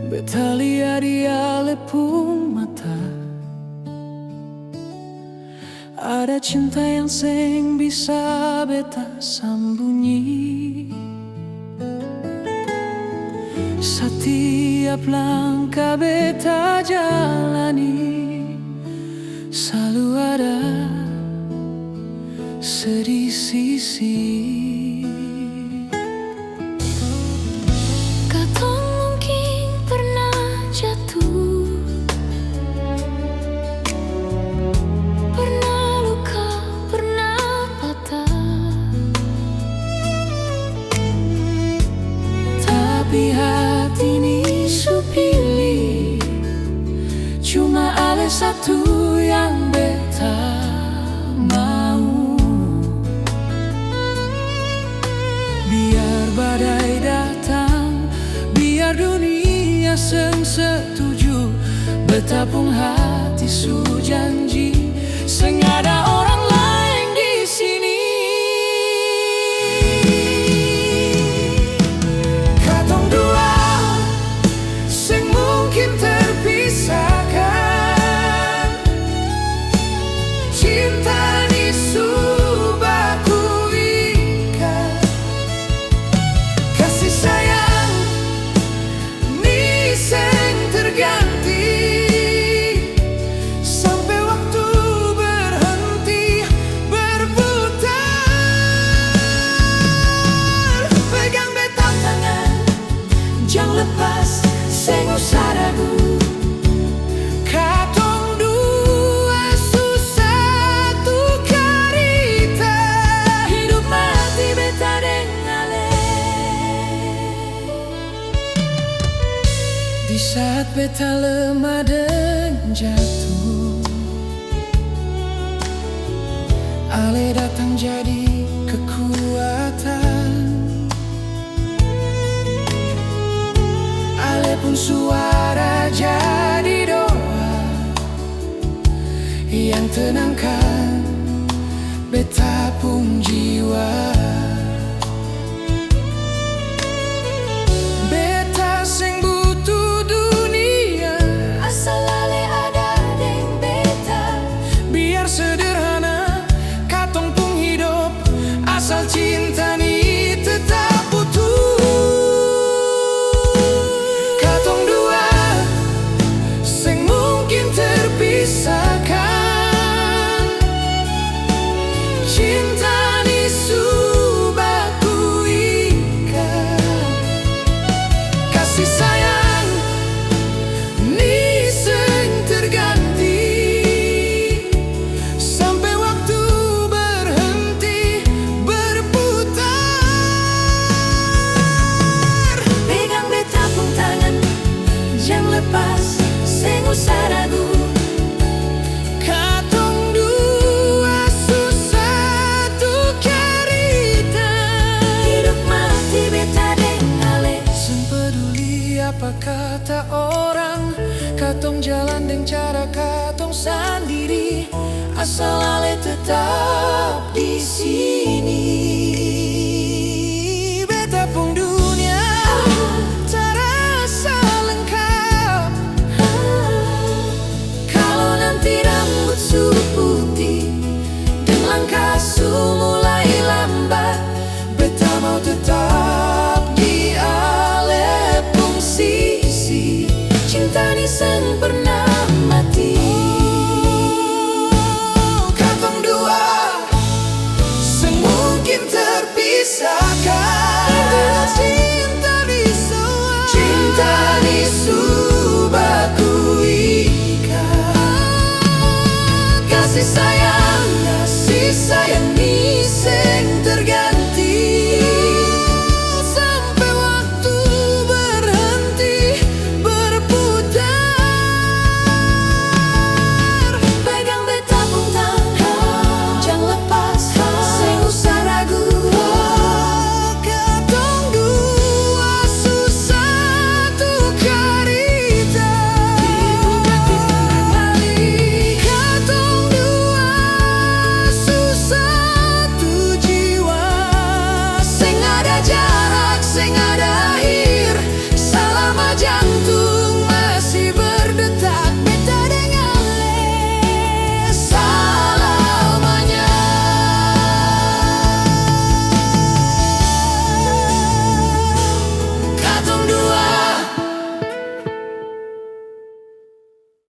Beta lihat dia lepung mata, ada cinta yang seng bisa beta sambunyi. Setiap langkah beta jalani, selalu ada sedih sisi. Tapi hati ini su pilih, cuma ada satu yang beta mau. Biar badai datang, biar dunia seng setuju, beta pun hati su janji, seng ada orang lain di sini. Lepas, seng usah ragu, katong dua susah tu karita, hidup mati beta deng ale. Di saat beta lemah dan jatuh, ale datang jadi kekuatan. Pun suara jadi doa yang tenangkan beta pun jiwa. Beta seng butuh dunia, asal ale ada deng beta. Biar sederhana katong pun hidup, asal cinta ni tetap utuh. Cinta ni su baku ikat, kasih sayang ni seng terganti, sampai waktu berhenti berputar. Pegang beta pun tangan, jangan lepas, seng usah ragu. Apa kata orang, katong jalan dengan cara katong sendiri, asal ale tetap di sini. Beta pun dunia terasa lengkap, kalau nanti rambut su putih dan langkah su mulai lambat, beta mau tetap di ale. Cinta ni seng pernah